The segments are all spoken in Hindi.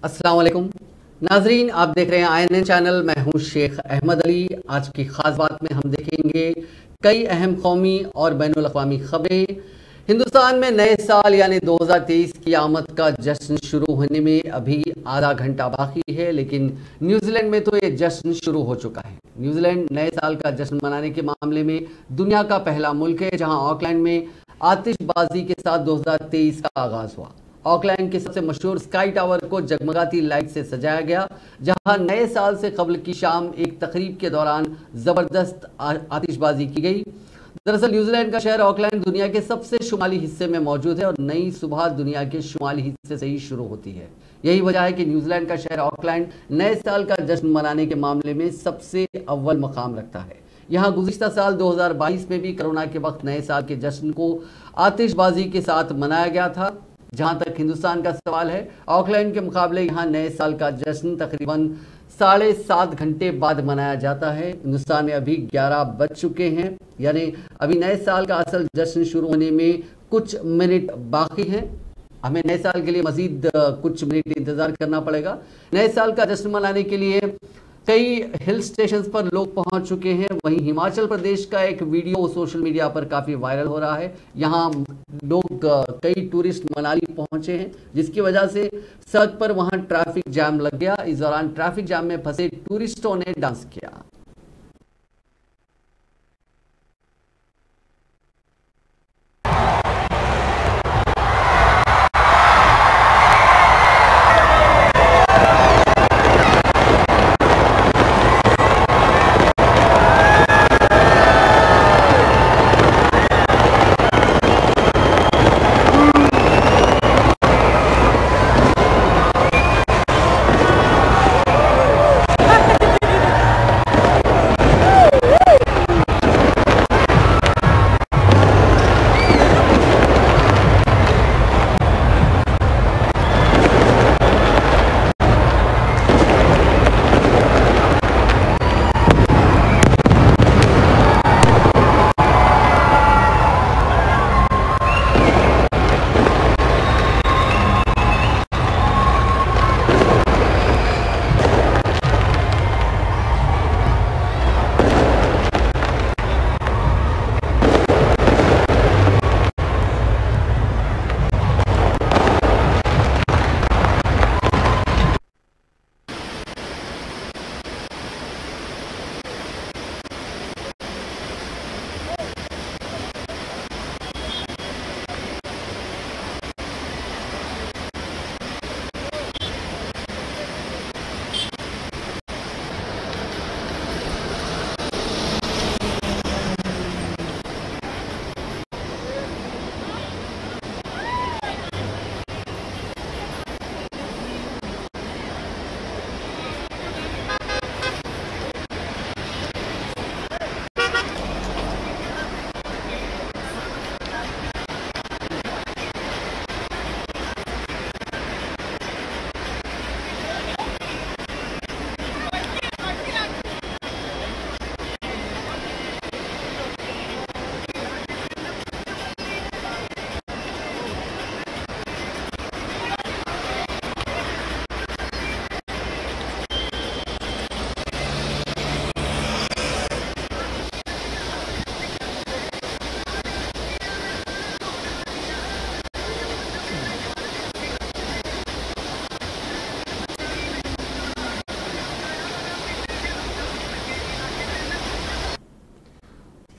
अस्सलाम वालेकुम नाजरीन, आप देख रहे हैं INN चैनल। मैं हूं शेख अहमद अली। आज की खास बात में हम देखेंगे कई अहम कौमी और बैनुल अक़वामी खबरें। हिंदुस्तान में नए साल यानी 2023 की आमद का जश्न शुरू होने में अभी आधा घंटा बाकी है, लेकिन न्यूजीलैंड में तो ये जश्न शुरू हो चुका है। न्यूजीलैंड नए साल का जश्न मनाने के मामले में दुनिया का पहला मुल्क है, जहां ऑकलैंड में आतिशबाजी के साथ 2023 का आगाज हुआ। ऑकलैंड के सबसे मशहूर स्काई टावर को जगमगाती लाइट से सजाया गया, जहां नए साल से कबल की शाम एक तकरीब के दौरान जबरदस्त आतिशबाजी की गई। दरअसल न्यूजीलैंड का शहर ऑकलैंड दुनिया के सबसे शुमाली हिस्से में मौजूद है और नई सुबह दुनिया के शुमाली हिस्से से ही शुरू होती है। यही वजह है कि न्यूजीलैंड का शहर ऑकलैंड नए साल का जश्न मनाने के मामले में सबसे अव्वल मकाम रखता है। यहाँ गुज़िश्ता साल 2022 में भी कोरोना के वक्त नए साल के जश्न को आतिशबाजी के साथ मनाया गया था। जहां तक हिंदुस्तान का सवाल है, ऑकलैंड के मुकाबले यहां नए साल का जश्न तकरीबन 7.5 घंटे बाद मनाया जाता है। हिंदुस्तान में अभी 11 बज चुके हैं, यानी अभी नए साल का असल जश्न शुरू होने में कुछ मिनट बाकी हैं। हमें नए साल के लिए मजीद कुछ मिनट इंतजार करना पड़ेगा। नए साल का जश्न मनाने के लिए कई हिल स्टेशंस पर लोग पहुंच चुके हैं। वहीं हिमाचल प्रदेश का एक वीडियो सोशल मीडिया पर काफी वायरल हो रहा है। यहां लोग कई टूरिस्ट मनाली पहुंचे हैं, जिसकी वजह से सड़क पर वहां ट्रैफिक जाम लग गया। इस दौरान ट्रैफिक जाम में फंसे टूरिस्टों ने डांस किया।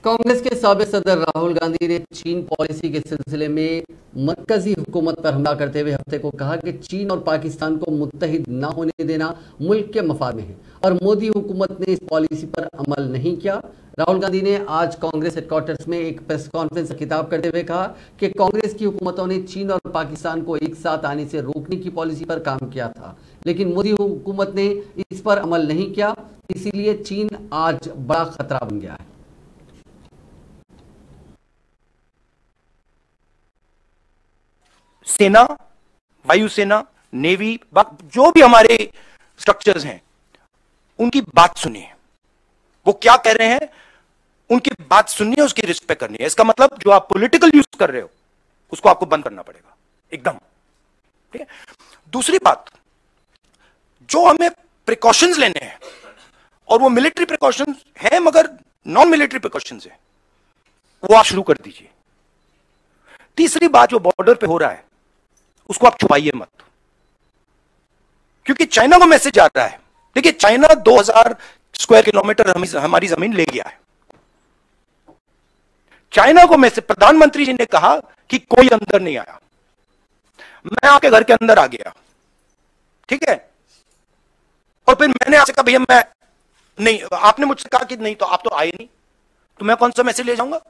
कांग्रेस के साबिक सदर राहुल गांधी ने चीन पॉलिसी के सिलसिले में मरकजी हुकूमत पर हमला करते हुए हफ्ते को कहा कि चीन और पाकिस्तान को मुत्तहिद न होने देना मुल्क के मफाद में है और मोदी हुकूमत ने इस पॉलिसी पर अमल नहीं किया। राहुल गांधी ने आज कांग्रेस हेडक्वार्टर्स में एक प्रेस कॉन्फ्रेंस से खिताब करते हुए कहा कि कांग्रेस की हुकूमतों ने चीन और पाकिस्तान को एक साथ आने से रोकने की पॉलिसी पर काम किया था, लेकिन मोदी हुकूमत ने इस पर अमल नहीं किया। इसीलिए चीन आज बड़ा खतरा बन गया है। सेना, वायुसेना, नेवी, जो भी हमारे स्ट्रक्चर्स हैं, उनकी बात सुनिए। वो क्या कह रहे हैं, उनकी बात सुननी है, उसकी रिस्पेक्ट करनी है। इसका मतलब जो आप पॉलिटिकल यूज कर रहे हो उसको आपको बंद करना पड़ेगा एकदम, ठीक है। दूसरी बात, जो हमें प्रिकॉशंस लेने हैं, और वो मिलिट्री प्रिकॉशंस हैं मगर नॉन मिलिट्री प्रिकॉशंस है, वो आप शुरू कर दीजिए। तीसरी बात, जो बॉर्डर पे हो रहा है उसको आप छुपाइए मत, क्योंकि चाइना को मैसेज आ रहा है। देखिए, चाइना 2000 स्क्वायर किलोमीटर हमारी जमीन ले गया है। चाइना को मैसेज, प्रधानमंत्री जी ने कहा कि कोई अंदर नहीं आया, मैं आपके घर के अंदर आ गया, ठीक है, और फिर मैंने आपसे कहा भैया मैं नहीं, आपने मुझसे कहा कि नहीं, तो आप तो आए नहीं, तो मैं कौन सा मैसेज ले जाऊंगा?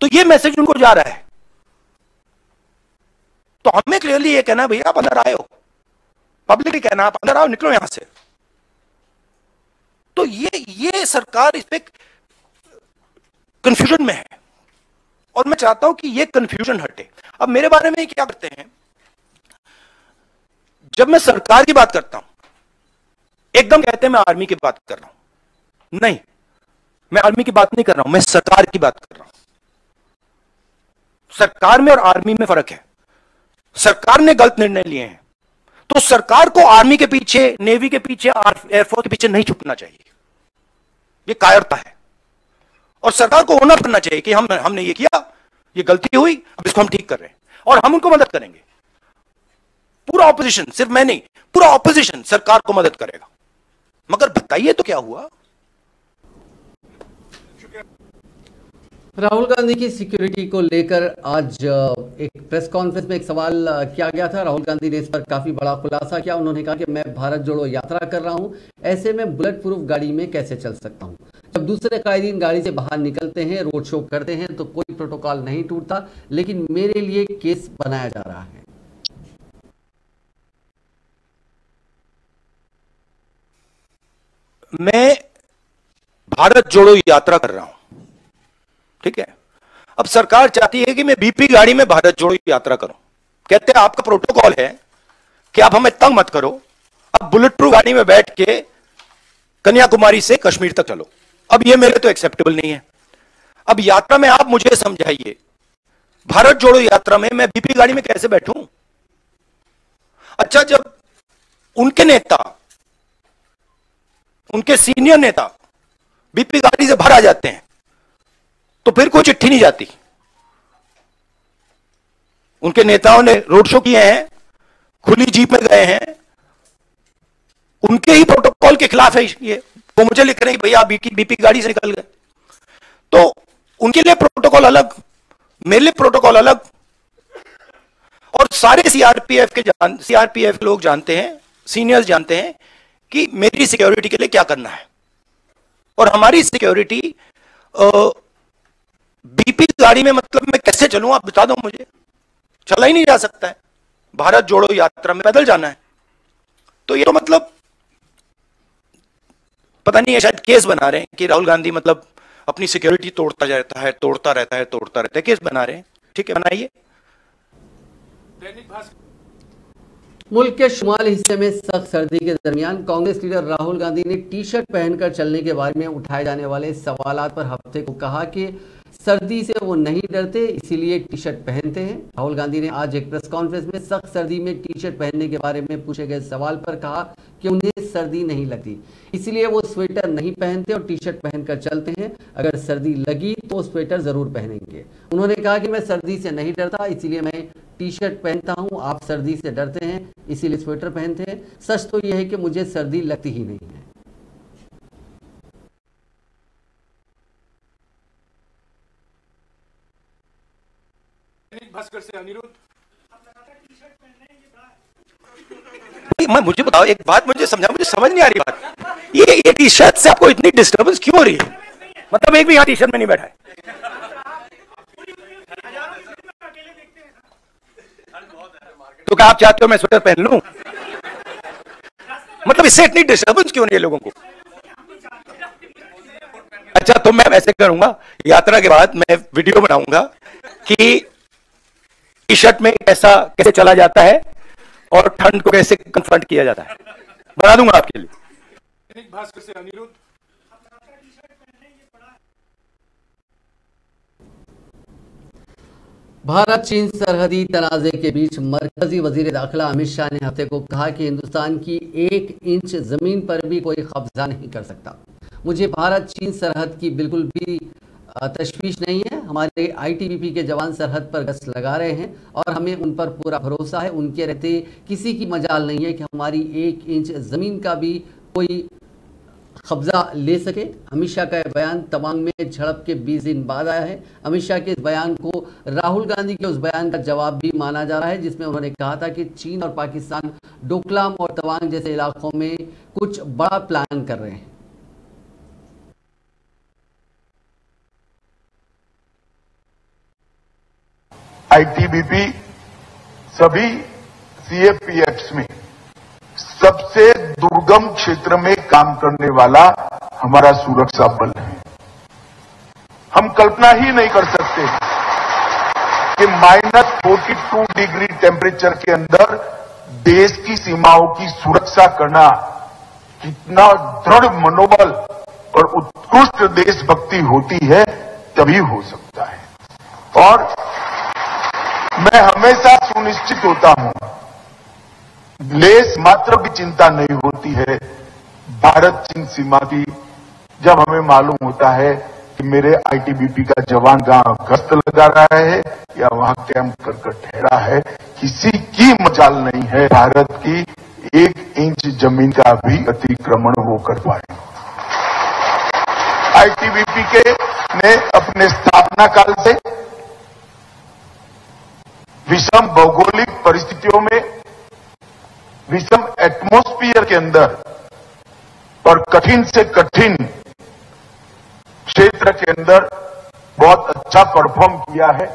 तो ये मैसेज उनको जा रहा है। तो हमें क्लियरली ये कहना है भैया आप अंदर आए हो, पब्लिकली कहना आप अंदर आओ, निकलो यहां से। तो ये सरकार इस पे कंफ्यूजन में है, और मैं चाहता हूं कि ये कंफ्यूजन हटे। अब मेरे बारे में क्या करते हैं, जब मैं सरकार की बात करता हूं एकदम कहते हैं मैं आर्मी की बात कर रहा हूं। नहीं, मैं आर्मी की बात नहीं कर रहा हूं, मैं सरकार की बात कर रहा हूं। सरकार में और आर्मी में फर्क है। सरकार ने गलत निर्णय लिए हैं तो सरकार को आर्मी के पीछे, नेवी के पीछे, एयरफोर्स के पीछे नहीं छुपना चाहिए, ये कायरता है। और सरकार को ओनर करना चाहिए कि हमने ये किया, ये गलती हुई, अब इसको हम ठीक कर रहे हैं और हम उनको मदद करेंगे। पूरा ऑपोजिशन, सिर्फ मैं नहीं, पूरा ऑपोजिशन सरकार को मदद करेगा। मगर बताइए तो क्या हुआ? राहुल गांधी की सिक्योरिटी को लेकर आज एक प्रेस कॉन्फ्रेंस में एक सवाल किया गया था। राहुल गांधी ने इस पर काफी बड़ा खुलासा किया। उन्होंने कहा कि मैं भारत जोड़ो यात्रा कर रहा हूं, ऐसे में बुलेट प्रूफ गाड़ी में कैसे चल सकता हूं? जब दूसरे कायदीन गाड़ी से बाहर निकलते हैं, रोड शो करते हैं तो कोई प्रोटोकॉल नहीं टूटता, लेकिन मेरे लिए केस बनाया जा रहा है। मैं भारत जोड़ो यात्रा कर रहा हूं, ठीक है। अब सरकार चाहती है कि मैं बीपी गाड़ी में भारत जोड़ो यात्रा करूं। कहते हैं आपका प्रोटोकॉल है कि आप हमें तंग मत करो, अब बुलेट प्रूफ गाड़ी में बैठ के कन्याकुमारी से कश्मीर तक चलो। अब ये मेरे तो एक्सेप्टेबल नहीं है। अब यात्रा में आप मुझे समझाइए, भारत जोड़ो यात्रा में मैं बीपी गाड़ी में कैसे बैठूं? अच्छा, जब उनके नेता, उनके सीनियर नेता बीपी गाड़ी से बाहर आ जाते हैं तो फिर कोई चिट्ठी नहीं जाती। उनके नेताओं ने रोड शो किए हैं, खुली जीप में गए हैं, उनके ही प्रोटोकॉल के खिलाफ है ये। वो मुझे लिख रहे हैं भैया आप बीपी गाड़ी से निकल गए। तो उनके लिए प्रोटोकॉल अलग, मेरे लिए प्रोटोकॉल अलग। और सारे सीआरपीएफ लोग जानते हैं, सीनियर्स जानते हैं कि मेरी सिक्योरिटी के लिए क्या करना है। और हमारी सिक्योरिटी बीपी गाड़ी में, मतलब मैं कैसे चलूं आप बता दो मुझे। चला ही नहीं जा सकता है, भारत जोड़ो यात्रा में पैदल जाना है। तो ये तो मतलब पता नहीं है, शायद केस बना रहे हैं कि राहुल गांधी मतलब अपनी सिक्योरिटी तोड़ता रहता है, केस बना रहे हैं। ठीक है, बनाइए। मुल्क के शुमाली हिस्से में सख्त सर्दी के दरमियान कांग्रेस लीडर राहुल गांधी ने टी शर्ट पहनकर चलने के बारे में उठाए जाने वाले सवालात पर हफ्ते को कहा कि सर्दी से वो नहीं डरते, इसीलिए टी शर्ट पहनते हैं। राहुल गांधी ने आज एक प्रेस कॉन्फ्रेंस में सख्त सर्दी में टी शर्ट पहनने के बारे में पूछे गए सवाल पर कहा कि उन्हें सर्दी नहीं लगती, इसलिए वो स्वेटर नहीं पहनते और टी शर्ट पहनकर चलते हैं। अगर सर्दी लगी तो स्वेटर जरूर पहनेंगे। उन्होंने कहा कि मैं सर्दी से नहीं डरता, इसीलिए मैं टी शर्ट पहनता हूं। आप सर्दी से डरते हैं इसीलिए स्वेटर पहनते हैं। सच तो यह है कि मुझे सर्दी लगती ही नहीं है। भास्कर से अनिरुद्ध, मैं मुझे बताओ एक बात, मुझे समझा, मुझे समझ नहीं आ रही बात। ये टी शर्ट से आपको इतनी डिस्टर्बेंस क्यों हो रही है? मतलब एक भी यहाँ टी शर्ट में नहीं बैठा है। तो क्या आप चाहते हो मैं स्वेटर पहन लूं? मतलब इससे इतनी डिस्टर्बेंस क्यों नहीं है लोगों को? अच्छा, तो मैं ऐसे करूंगा, यात्रा के बाद मैं वीडियो बनाऊंगा कि टी शर्ट में कैसे चला जाता है और ठंड को कैसे कन्फ्रंट किया जाता है, बना दूंगा आपके लिए। भास्कर से अनिरुद्ध, भारत चीन सरहदी तनाज़े के बीच मरकजी वजीर दाखिला अमित शाह ने हफ्ते को कहा कि हिंदुस्तान की 1 इंच ज़मीन पर भी कोई कब्जा नहीं कर सकता। मुझे भारत चीन सरहद की बिल्कुल भी तशवीश नहीं है। हमारे आईटीबीपी के जवान सरहद पर गश्त लगा रहे हैं और हमें उन पर पूरा भरोसा है। उनके रहते किसी की मजाल नहीं है कि हमारी 1 इंच ज़मीन का भी कोई कब्जा ले सके। अमित शाह का बयान तवांग में झड़प के 20 दिन बाद आया है। अमित शाह के इस बयान को राहुल गांधी के उस बयान का जवाब भी माना जा रहा है जिसमें उन्होंने कहा था कि चीन और पाकिस्तान डोकलाम और तवांग जैसे इलाकों में कुछ बड़ा प्लान कर रहे हैं। आईटीबीपी सभी सीएपीएफ्स में सबसे दुर्गम क्षेत्र में काम करने वाला हमारा सुरक्षा बल है। हम कल्पना ही नहीं कर सकते कि -42 डिग्री टेम्परेचर के अंदर देश की सीमाओं की सुरक्षा करना कितना दृढ़ मनोबल और उत्कृष्ट देशभक्ति होती है, तभी हो सकता है। और मैं हमेशा सुनिश्चित होता हूं, लेस मात्र भी चिंता नहीं होती है भारत चीन सीमा की, जब हमें मालूम होता है कि मेरे आईटीबीपी का जवान जहां गश्त लगा रहा है या वहां कैंप कर ठहरा है, किसी की मजाल नहीं है भारत की 1 इंच जमीन का भी अतिक्रमण वो कर पाए। आईटीबीपी के ने अपने स्थापना काल से विषम भौगोलिक परिस्थितियों में, विषम एटमॉस्फेयर के अंदर और कठिन से कठिन क्षेत्र के अंदर बहुत अच्छा परफॉर्म किया है।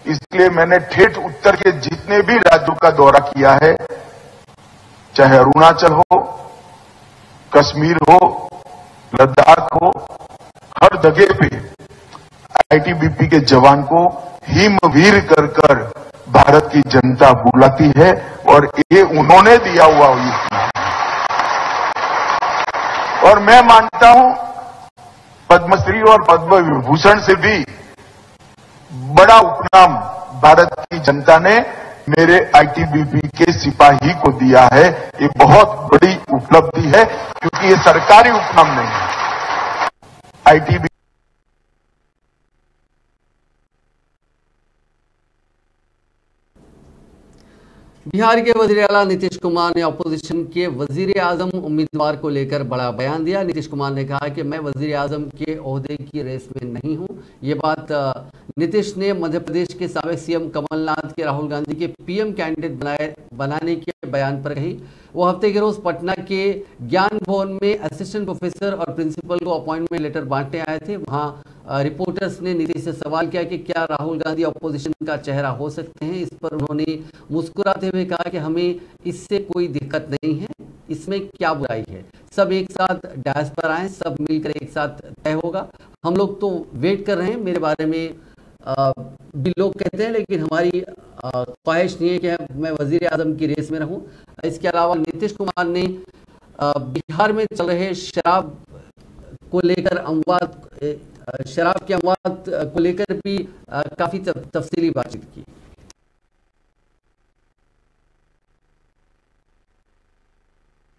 इसलिए मैंने ठेठ उत्तर के जितने भी राज्यों का दौरा किया है, चाहे अरुणाचल हो, कश्मीर हो, लद्दाख हो, हर जगह पे आईटीबीपी के जवान को हिमवीर कर भारत की जनता बुलाती है और ये उन्होंने दिया हुआ युक्ति है। और मैं मानता हूं पद्मश्री और पद्म विभूषण से भी बड़ा उपनाम भारत की जनता ने मेरे आईटीबीपी के सिपाही को दिया है। ये बहुत बड़ी उपलब्धि है क्योंकि ये सरकारी उपनाम नहीं है। आईटीबीपी बिहार के वजीर आला नीतीश कुमार ने अपोजिशन के वजीर आजम उम्मीदवार को लेकर बड़ा बयान दिया। नीतीश कुमार ने कहा कि मैं वजीर आजम के ओहदे की रेस में नहीं हूं। ये बात नीतीश ने मध्य प्रदेश के साबिक सीएम कमलनाथ के राहुल गांधी के पीएम कैंडिडेट बनाने के बयान पर कही। वो हफ्ते के रोज पटना के ज्ञान भवन में असिस्टेंट प्रोफेसर और प्रिंसिपल को अपॉइंटमेंट लेटर बांटने आए थे। वहां रिपोर्टर्स ने नीतीश से सवाल किया कि क्या राहुल गांधी अपोजिशन का चेहरा हो सकते हैं। इस पर उन्होंने मुस्कुराते हुए कहा कि हमें इससे कोई दिक्कत नहीं है, इसमें क्या बुराई है, सब एक साथ डैश पर आए, सब मिलकर एक साथ तय होगा। हम लोग तो वेट कर रहे हैं, मेरे बारे में भी लोग कहते हैं, लेकिन हमारी ख्वाहिश नहीं है कि मैं वजीर आजम की रेस में रहूं। इसके अलावा नीतीश कुमार ने बिहार में चल रहे शराब को लेकर शराब के अमवात को लेकर भी काफी तफसीली बातचीत की।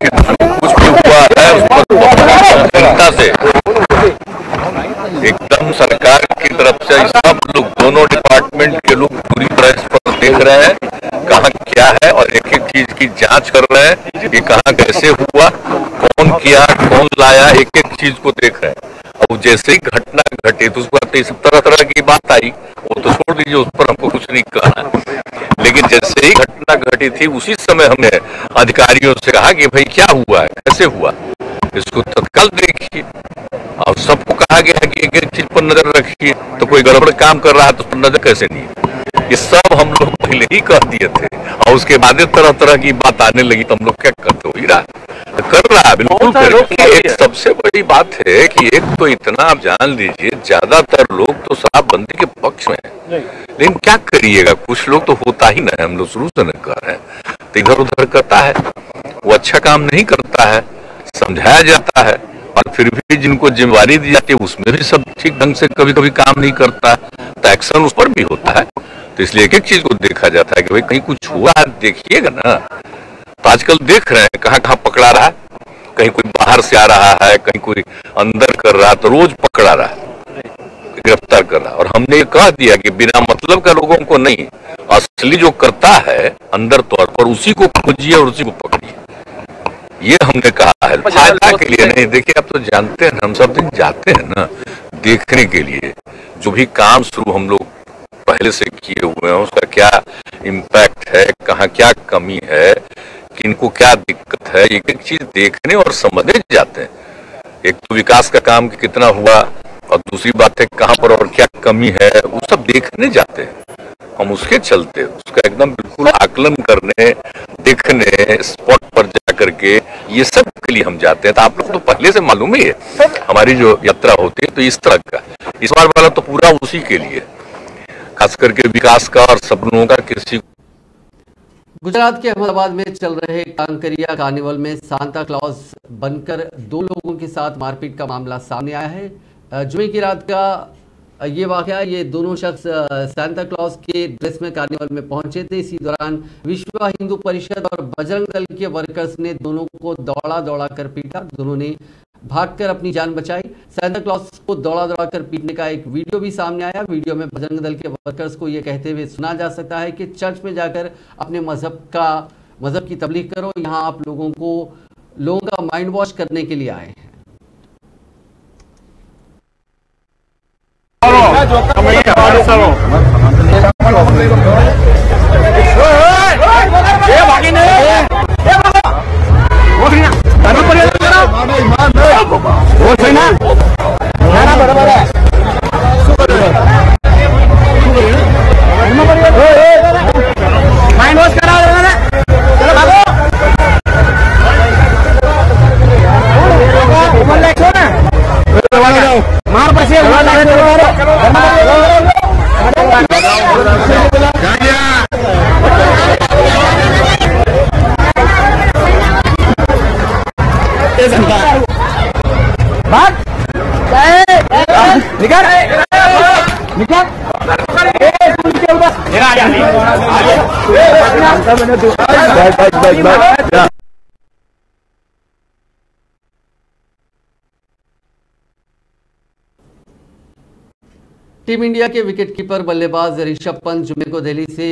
कुछ भी हुआ है उस पर जनता से एकदम सरकार की तरफ से सब लोग, दोनों डिपार्टमेंट के लोग पूरी तरह इस पर देख रहे हैं कहाँ क्या है और एक एक चीज की जांच कर रहे हैं कि कहाँ कैसे हुआ, कौन किया, कौन लाया, एक एक चीज को देख रहे हैं। अब जैसे ही घटना घटी तो उस पर सब तरह तरह की बात आई, वो तो छोड़ दीजिए, उस पर हमको कुछ नहीं कहना। लेकिन जैसे ही घटना घटी थी उसी समय हमने अधिकारियों से कहा कि भाई क्या हुआ है, कैसे हुआ, इसको तत्काल देखिए। और सबको कहा गया कि एक एक चीज पर नजर रखिए, तो कोई गड़बड़ काम कर रहा है तो उस पर नजर कैसे नहीं। ये सब हम लोग पहले ही कह दिए थे और उसके बाद तरह तरह की बात आने लगी तो हम लोग क्या करते हो ही रहा कर रहा है, बिल्कुल कर। एक सबसे बड़ी बात है कि एक तो इतना आप जान लीजिए, ज्यादातर लोग तो शराबबंदी के पक्ष में है, लेकिन क्या करिएगा, कुछ लोग तो होता ही ना है, हम लोग शुरू से नहीं कर रहे हैं, तो इधर उधर करता है, वो अच्छा काम नहीं करता है, समझाया जाता है, और फिर भी जिनको जिम्मेवारी दी जाती है उसमें भी सब ठीक ढंग से कभी कभी काम नहीं करता है, तो एक्शन उस पर भी होता है। तो इसलिए एक एक चीज को देखा जाता है कि भाई कहीं कुछ हुआ है देखिएगा ना। तो आजकल देख रहे हैं कहाँ कहाँ पकड़ा रहा है, कहीं कोई बाहर से आ रहा है, कहीं कोई अंदर कर रहा है, तो रोज पकड़ा रहा है, गिरफ्तार कर रहा है। और हमने ये कह दिया कि बिना मतलब का लोगों को नहीं, असली जो करता है अंदर तौर पर उसी को खोजिए और उसी को पकड़िए, ये हमने कहा है। फायदा के लिए नहीं। देखिए आप तो जानते हैं, हम सब दिन जाते हैं ना देखने के लिए, जो भी काम शुरू हम लोग पहले से किए हुए हैं उसका क्या इम्पैक्ट है, कहाँ क्या कमी है, किनको क्या दिक्कत है, एक एक चीज देखने और समझने जाते हैं। एक तो विकास का काम कितना हुआ और दूसरी बात है कहाँ पर और क्या कमी है, वो सब देखने जाते हैं हम। उसके चलते उसका एकदम बिल्कुल आकलन करने, देखने, स्पॉट पर जा करके ये सब के लिए हम जाते हैं। तो आप लोग तो पहले से मालूम ही है हमारी जो यात्रा होती है तो इस तरह का। इस बार वाला तो पूरा उसी के लिए, खास करके विकास का और सपनों का। किसी गुजरात के अहमदाबाद में चल रहे कांकरिया कार्निवल में सांता क्लॉज बनकर 2 लोगों के साथ मारपीट का मामला सामने आया है। जुमे की रात का ये वाकया, ये दोनों शख्स सांता क्लॉज के ड्रेस में कार्निवल में पहुंचे थे। इसी दौरान विश्व हिंदू परिषद और बजरंग दल के वर्कर्स ने दोनों को दौड़ा कर पीटा। दोनों ने भागकर अपनी जान बचाई। सांता क्लॉज को दौड़ा कर पीटने का एक वीडियो भी सामने आया। वीडियो में बजरंग दल के वर्कर्स को ये कहते हुए सुना जा सकता है कि चर्च में जाकर अपने मजहब की तबलीग करो, यहाँ आप लोगों का माइंड वॉश करने के लिए आए हैं। टीम इंडिया के विकेटकीपर बल्लेबाज ऋषभ पंत जुमे को दिल्ली से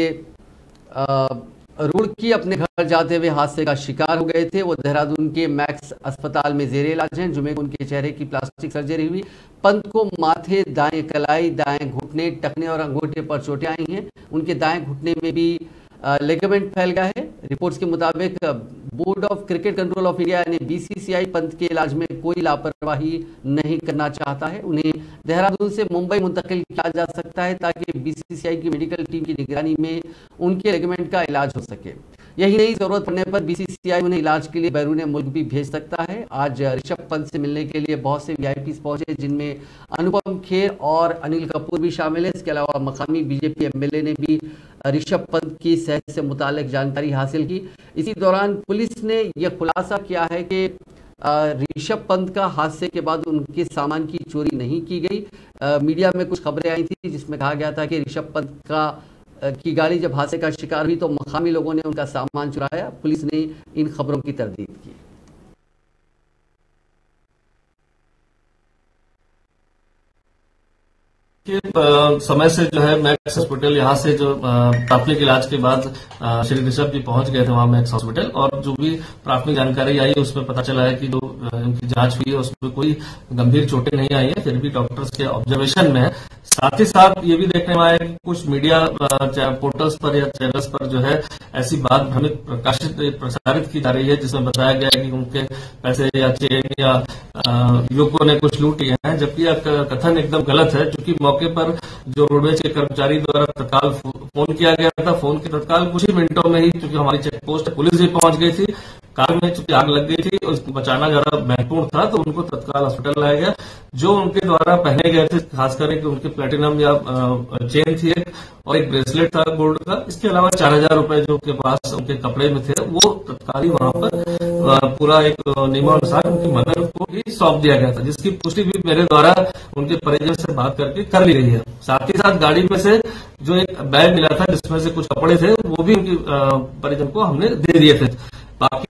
रुड़की अपने घर जाते हुए हादसे का शिकार हो गए थे। वो देहरादून के मैक्स अस्पताल में जेरे इलाज हैं। जुमे को उनके चेहरे की प्लास्टिक सर्जरी हुई। पंत को माथे, दाएं कलाई, दाएं घुटने, टखने और अंगूठे पर चोटें आई हैं। उनके दाएं घुटने में भी लिगामेंट फैल गया है। रिपोर्ट्स के मुताबिक board of cricket control of India यानी बीसीसीआई पंत के इलाज में कोई लापरवाही नहीं करना चाहता है। उन्हें देहरादून से मुंबई मुंतकिल किया जा सकता है ताकि बीसीसीआई की मेडिकल टीम की निगरानी में उनके लिगामेंट का इलाज हो सके। यही नहीं, जरूरत पड़ने पर बीसीसीआई उन्हें इलाज के लिए बैरून मुल्क भी भेज सकता है। आज ऋषभ पंत से मिलने के लिए बहुत से वीआईपीज पहुंचे, जिनमें अनुपम खेर और अनिल कपूर भी शामिल है। इसके अलावा मकामी बीजेपी एमएलए ने भी ऋषभ पंत की सेहत से मुतालिक जानकारी हासिल की। इसी दौरान पुलिस ने यह खुलासा किया है कि ऋषभ पंत का हादसे के बाद उनके सामान की चोरी नहीं की गई। मीडिया में कुछ खबरें आई थी जिसमें कहा गया था कि ऋषभ पंत की गाड़ी जब हादसे का शिकार हुई तो मकामी लोगों ने उनका सामान चुराया। पुलिस ने इन खबरों की तरदीद की। समय से जो है मैक्स हॉस्पिटल यहाँ से जो प्राथमिक इलाज के बाद श्री ऋषभ जी पहुंच गए थे वहां मैक्स हॉस्पिटल, और जो भी प्राथमिक जानकारी आई उसमें पता चला है कि जो उनकी जांच हुई है उसमें कोई गंभीर चोटें नहीं आई है, फिर भी डॉक्टर्स के ऑब्जर्वेशन में है। साथ ही साथ ये भी देखने में आया कि कुछ मीडिया पोर्टल्स पर या चैनल्स पर जो है ऐसी बात भ्रमित प्रसारित की जा रही है जिसमें बताया गया है कि उनके पैसे या चेन या युवकों ने कुछ लूट लिए हैं, जबकि यह कथन एकदम गलत है। क्योंकि मौके पर जो रोडवेज के कर्मचारी द्वारा तत्काल फोन किया गया था, फोन के तत्काल कुछ ही मिनटों में ही, क्योंकि हमारी चेक पोस्ट पुलिस भी पहुंच गई थी, कार में चूंकि आग लग गई थी, उसको बचाना ज्यादा महत्वपूर्ण था, तो उनको तत्काल हॉस्पिटल लाया गया। जो उनके द्वारा पहने गए थे, खासकर कि उनके प्लेटिनम या चेन थी एक, और एक ब्रेसलेट था गोल्ड का, इसके अलावा 4000 रुपए जो उनके पास उनके कपड़े में थे वो तत्काल वहां पर पूरा एक नियमानुसार उनकी मदर को ही सौंप दिया गया था, जिसकी पुष्टि भी मेरे द्वारा उनके परिजन से बात करके कर ली गई है। साथ ही साथ गाड़ी में से जो एक बैग मिला था जिसमें से कुछ कपड़े थे वो भी उनकी परिजन को हमने दे दिए थे। बाकी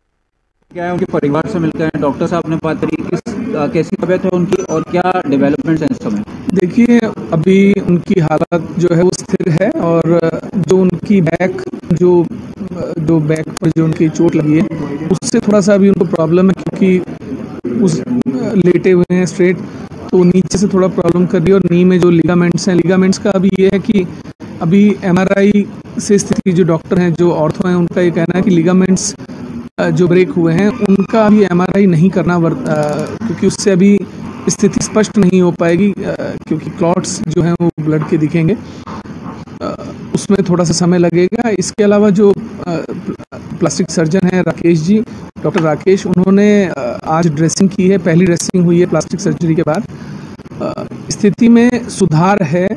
क्या है, उनके परिवार से मिलकर हैं, डॉक्टर साहब ने बात करी, कैसी तबीयत है उनकी और क्या डेवलपमेंट है इस समय? देखिए, अभी उनकी हालत जो है वो स्थिर है और जो उनकी बैक जो बैक पर जो उनकी चोट लगी है उससे थोड़ा सा अभी उनको प्रॉब्लम है, क्योंकि उस लेटे हुए हैं स्ट्रेट, तो नीचे से थोड़ा प्रॉब्लम कर रही है। और नी में जो लिगामेंट्स हैं, लिगामेंट्स का अभी ये है कि अभी MRI से स्थिति, जो डॉक्टर हैं जो ऑर्थो हैं उनका ये कहना है कि लिगामेंट्स जो ब्रेक हुए हैं उनका अभी MRI नहीं करना, क्योंकि उससे अभी स्थिति स्पष्ट नहीं हो पाएगी, क्योंकि क्लॉट्स जो हैं वो ब्लड के दिखेंगे, उसमें थोड़ा सा समय लगेगा। इसके अलावा जो प्लास्टिक सर्जन है राकेश जी, डॉक्टर राकेश, उन्होंने आज ड्रेसिंग की है, पहली ड्रेसिंग हुई है प्लास्टिक सर्जरी के बाद। स्थिति में सुधार है,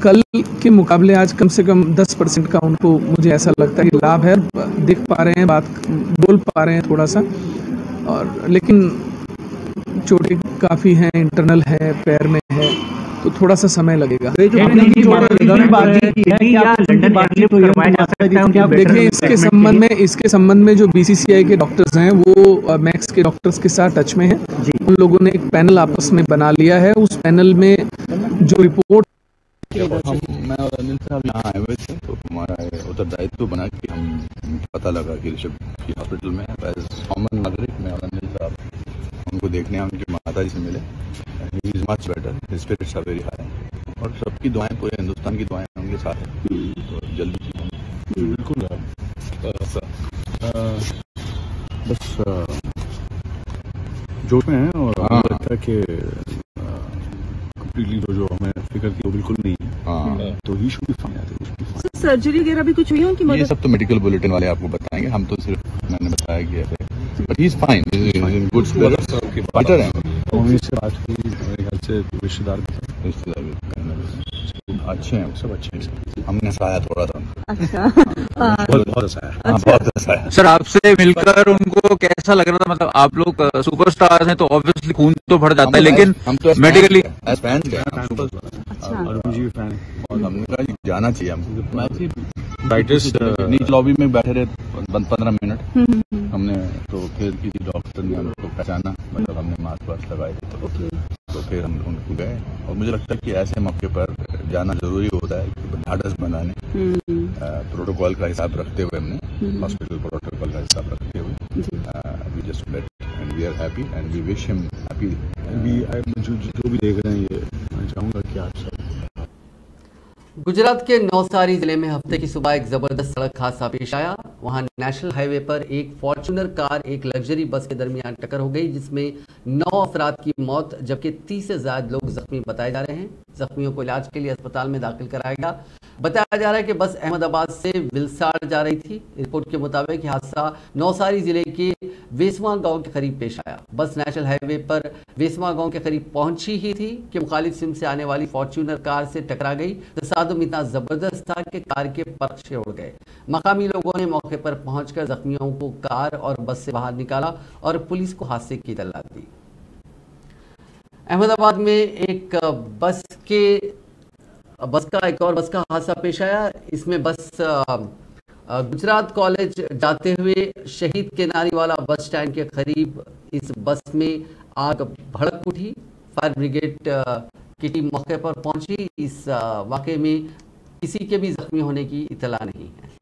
कल के मुकाबले आज कम से कम 10% का उनको, मुझे ऐसा लगता है कि लाभ है, दिख पा रहे हैं, बात बोल पा रहे हैं थोड़ा सा, और लेकिन चोटें काफ़ी हैं, इंटरनल है, पैर में है, तो थोड़ा सा समय लगेगा। देखिए, इसके संबंध में जो BCCI के डॉक्टर्स हैं वो मैक्स के डॉक्टर्स के साथ टच में हैं। उन लोगों ने एक पैनल आपस में बना लिया है, उस पैनल में जो रिपोर्ट मैं और अनिल साहब यहाँ आए हुए थे, तो हमारा उत्तरदायित्व तो बना कि हम पता लगा कि ऋषभ की हॉस्पिटल में एज कॉमन नागरिक मैं और अनिल साहब उनको देखने उनकी माता जी से मिले। He is much better, his spirits are very high, और सबकी दुआएं, पूरे हिंदुस्तान की दुआएं उनके साथ हैं, तो जल्दी बिल्कुल बस जोश में है और लगता है कि कंप्लीटली जो हमें फिक्र थी वो बिल्कुल नहीं है, तो he should be fine. Surgery वगैरह भी कुछ हुई है उनकी मदद? ये सब तो मेडिकल बुलेटिन वाले आपको बताएंगे, हम तो सिर्फ मैंने बताया कि ऐसे, but he is fine, in good spirits, better है। मम्मी से बात की, मेरे ख्याल से रिश्तेदार भी अच्छे हैं, सब अच्छे हैं, हमने सहाया थोड़ा सा। अच्छा, बहुत अच्छा है, बहुत अच्छा है। सर, आपसे मिलकर उनको कैसा लग रहा था? मतलब आप लोग सुपरस्टार हैं तो ऑब्वियसली खून तो भर जाता है, लेकिन हम तो मेडिकली फैंस गए, अरुण जी फैन, और हमने कहा जाना चाहिए हमको। ब्राइटेस्ट नीचे लॉबी में बैठे रहे 15 मिनट, हमने तो फिर किसी डॉक्टर ने हमको पहचाना, मतलब हमने मास्क वास्क लगाए थे, तो फिर हम उनको गए। और मुझे लगता है कि ऐसे मौके पर जाना जरूरी होता है, ढाढ़स बनाने, प्रोटोकॉल का हिसाब रखते हुए, हमने हॉस्पिटल प्रोटोकॉल का हिसाब रखते हुए we just let and we are happy and we wish him happy. जो भी देख रहे हैं, ये मैं चाहूँगा कि आप सब। गुजरात के नवसारी जिले में हफ्ते की सुबह एक जबरदस्त सड़क हादसा पेश आया। वहां नेशनल हाईवे पर एक फॉर्च्यूनर कार एक लग्जरी बस के दरमियान टक्कर हो गई, जिसमें 9 अफराद की मौत जबकि 30 से ज्यादा लोग जख्मी बताए जा रहे हैं। जख्मियों को इलाज के लिए अस्पताल में दाखिल कराया गया। बताया जा रहा है कि बस अहमदाबाद से विलसाड़ जा रही थी। रिपोर्ट के मुताबिक हादसा नवसारी जिले के वेसवा गांव के करीब पेश आया। बस नेशनल हाईवे पर वेसवा गांव के करीब पहुंची ही थी कि मुखालिफ सिम से आने वाली फॉर्च्यूनर कार से टकरा गई। तसादुम इतना जबरदस्त था कि कार के पर्चे उड़ गए। मकामी लोगों ने मौके पर पहुंचकर जख्मियों को कार और बस से बाहर निकाला और पुलिस को हादसे की इत्तला दी। अहमदाबाद में एक बस का हादसा पेश आया। इसमें बस गुजरात कॉलेज जाते हुए शहीद केनारीवाला बस स्टैंड के करीब इस बस में आग भड़क उठी। फायर ब्रिगेड की टीम मौके पर पहुंची। इस वाकये में किसी के भी जख्मी होने की इत्तला नहीं है।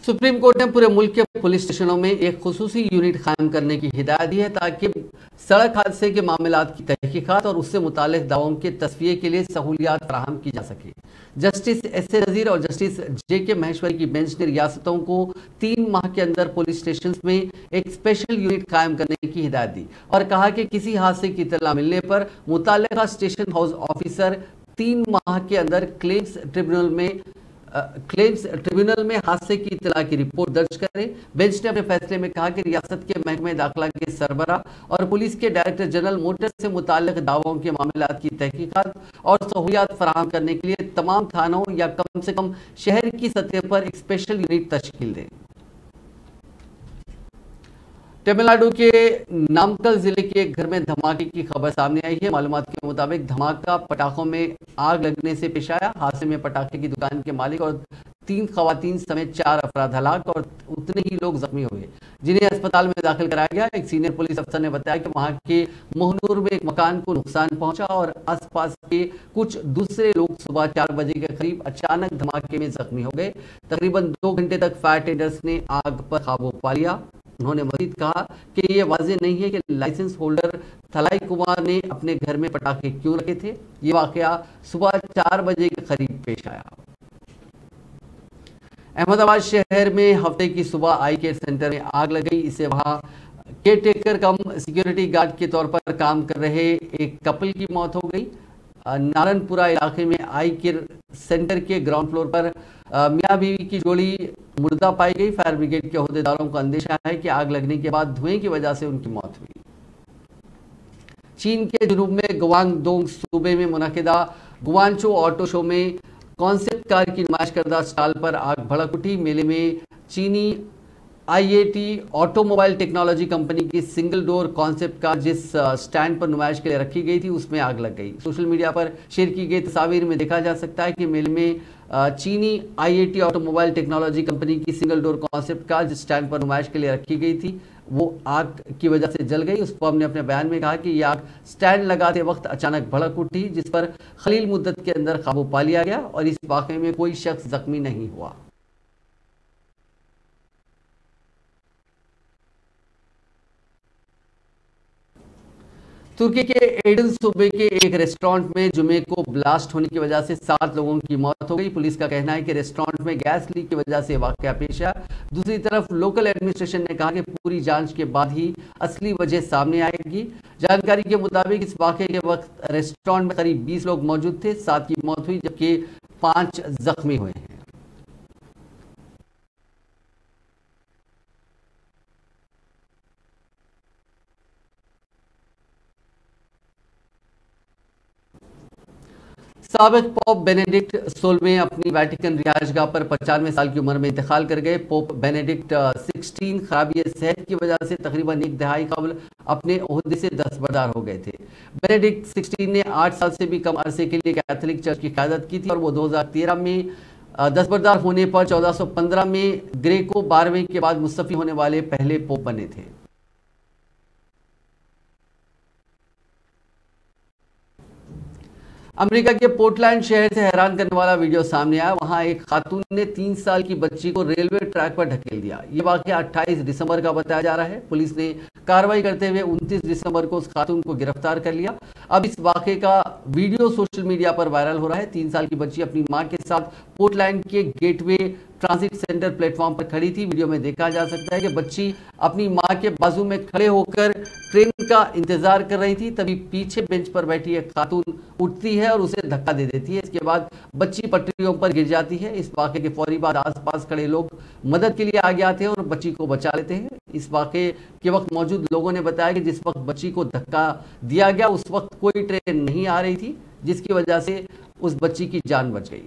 सुप्रीम कोर्ट ने पूरे मुल्क के पुलिस स्टेशनों में एक खुसूसी यूनिट कायम करने की हिदायत दी है ताकि सड़क हादसे के मामलात की तहकीकात और उससे मुताल्लिक दावों के तस्फिये के लिए सहूलियात फराहम की जा सके। जस्टिस एस ए नजीर और जस्टिस जे के महेश्वरी की बेंच ने रियासतों को 3 माह के अंदर पुलिस स्टेशन में एक स्पेशल यूनिट कायम करने की हिदायत दी और कहा कि किसी हादसे की इत्तला मिलने पर मुतल्लिका स्टेशन हाउस ऑफिसर 3 माह के अंदर क्लेम्स ट्रिब्यूनल में हादसे की इत्तला की रिपोर्ट दर्ज करें। बेंच ने अपने फैसले में कहा कि रियासत के महकमे दाखिला के सरबराह और पुलिस के डायरेक्टर जनरल मोटर से मुताल्लिक दावों के मामलात की तहकीकात और सहूलियात फराहम करने के लिए तमाम थानों या कम से कम शहर की सतह पर एक स्पेशल यूनिट तश्कील दें। तमिलनाडु के नामकल जिले के एक घर में धमाके की खबर सामने आई है। मालूमात के मुताबिक धमाका पटाखों में आग लगने से पेश आया। हादसे में पटाखे की दुकान के मालिक और 3 खवातीन समेत 4 अफराद हलाक और उतने ही लोग जख्मी हुए, जिन्हें अस्पताल में दाखिल कराया गया। एक सीनियर पुलिस अफसर ने बताया कि वहां के मोहनूर में एक मकान को नुकसान पहुंचा और आसपास के कुछ दूसरे लोग सुबह 4 बजे के करीब अचानक धमाके में जख्मी हो गए। तकरीबन 2 घंटे तक फायर टेंडर्स ने आग पर काबू पा लिया। उन्होंने मजीद कहा कि यह वाज़ेह नहीं है कि लाइसेंस होल्डर थलाई कुमार ने अपने घर में पटाखे क्यों रखे थे। ये वाकया सुबह 4 बजे के करीब पेश आया। अहमदाबाद शहर में हफ्ते की सुबह आई केयर सेंटर में आग लग गई। इसे वहां केयर टेकर कम सिक्योरिटी गार्ड के तौर पर काम कर रहे एक कपल की मौत हो गई। नारायणपुरा इलाके में आई केयर सेंटर के ग्राउंड फ्लोर पर मियां बीवी की जोड़ी मुर्दा पाई गई। फायर ब्रिगेड के अहदेदारों को अंदेशा है कि आग लगने के बाद धुएं की वजह से उनकी मौत हुई। चीन के जुनूब में गुआंगडोंग सूबे में मुनक़िदा गुआंचो ऑटो शो में कॉन्सेप्ट कार की नुमाइश करदा स्टॉल पर आग भड़क उठी। मेले में चीनी IAT ऑटोमोबाइल टेक्नोलॉजी कंपनी की सिंगल डोर कॉन्सेप्ट कार जिस स्टैंड पर नुमाइश के लिए रखी गई थी उसमें आग लग गई। सोशल मीडिया पर शेयर की गई तस्वीर में देखा जा सकता है कि मेले में चीनी IAT ऑटोमोबाइल टेक्नोलॉजी कंपनी की सिंगल डोर कॉन्सेप्ट कार जिस स्टैंड पर नुमाइश के लिए रखी गई थी वो आग की वजह से जल गई। उस फर्म ने अपने बयान में कहा कि यह आग स्टैंड लगाते वक्त अचानक भड़क उठी, जिस पर खलील मुद्दत के अंदर काबू पा लिया गया और इस वाकये में कोई शख्स जख्मी नहीं हुआ। तुर्की के एडन सूबे के एक रेस्टोरेंट में जुमे को ब्लास्ट होने की वजह से 7 लोगों की मौत हो गई। पुलिस का कहना है कि रेस्टोरेंट में गैस लीक की वजह से वाकया पेश आया। दूसरी तरफ लोकल एडमिनिस्ट्रेशन ने कहा कि पूरी जांच के बाद ही असली वजह सामने आएगी। जानकारी के मुताबिक इस वाकये के वक्त रेस्टोरेंट में करीब 20 लोग मौजूद थे। 7 की मौत हुई जबकि 5 जख्मी हुए हैं। साबिक पोप बेनेडिक्ट 16वें अपनी वेटिकन रिहाइशगाह पर 95 साल की उम्र में इंतकाल कर गए। पोप बेनेडिक्ट 16 खराबी सेहत की वजह से तकरीबन 1 दहाई कबल अपने ओहदे से दस्तबरदार हो गए थे। बेनेडिक्ट 16 ने 8 साल से भी कम अरसे के लिए कैथोलिक चर्च की क़यादत की थी और वो 2013 में दस्तबरदार होने पर 1415 में ग्रेको 12वें के बाद मुस्तफ़ी होने वाले पहले पोप बने थे। अमेरिका के पोर्टलैंड शहर से हैरान करने वाला वीडियो सामने आया। वहां एक खातून ने 3 साल की बच्ची को रेलवे ट्रैक पर ढकेल दिया। ये वाकया 28 दिसंबर का बताया जा रहा है। पुलिस ने कार्रवाई करते हुए 29 दिसंबर को उस खातून को गिरफ्तार कर लिया। अब इस वाकये का वीडियो सोशल मीडिया पर वायरल हो रहा है। 3 साल की बच्ची अपनी मां के साथ पोर्टलैंड के गेटवे ट्रांजिट सेंटर प्लेटफॉर्म पर खड़ी थी। वीडियो में देखा जा सकता है कि बच्ची अपनी मां के बाजू में खड़े होकर ट्रेन का इंतजार कर रही थी। तभी पीछे बेंच पर बैठी एक खातून उठती है और उसे धक्का दे देती है। इसके बाद बच्ची पटरियों पर गिर जाती है। इस वाक़े के फौरी बाद आसपास खड़े लोग मदद के लिए आगे आते हैं और बच्ची को बचा लेते हैं। इस वाक़े के वक्त मौजूद लोगों ने बताया कि जिस वक्त बच्ची को धक्का दिया गया उस वक्त कोई ट्रेन नहीं आ रही थी, जिसकी वजह से उस बच्ची की जान बच गई।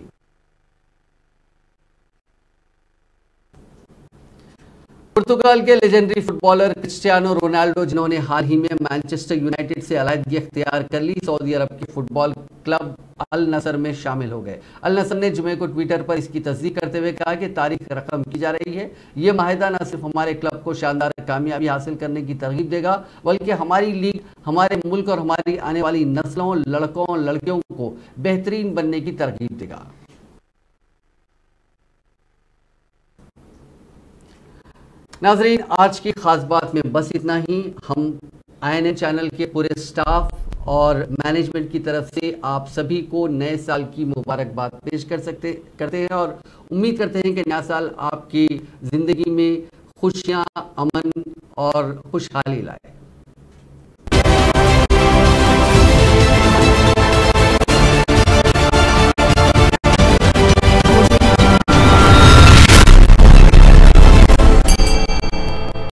पुर्तगाल के लेजेंडरी फुटबॉलर क्रिस्टियानो रोनाल्डो, जिन्होंने हाल ही में मैनचेस्टर यूनाइटेड से अलहदगी अख्तियार कर ली, सऊदी अरब के फुटबॉल क्लब अल नसर में शामिल हो गए। अल नसर ने जुमे को ट्विटर पर इसकी तस्दीक करते हुए कहा कि तारीख रकम की जा रही है। ये माहिदा न सिर्फ हमारे क्लब को शानदार कामयाबी हासिल करने की तरगीब देगा, बल्कि हमारी लीग, हमारे मुल्क और हमारी आने वाली नस्लों, लड़कों और लड़कियों को बेहतरीन बनने की तरगीब देगा। नाजरीन, आज की खास बात में बस इतना ही। हम INN चैनल के पूरे स्टाफ और मैनेजमेंट की तरफ से आप सभी को नए साल की मुबारकबाद पेश करते हैं और उम्मीद करते हैं कि नया साल आपकी ज़िंदगी में खुशियाँ, अमन और खुशहाली लाए।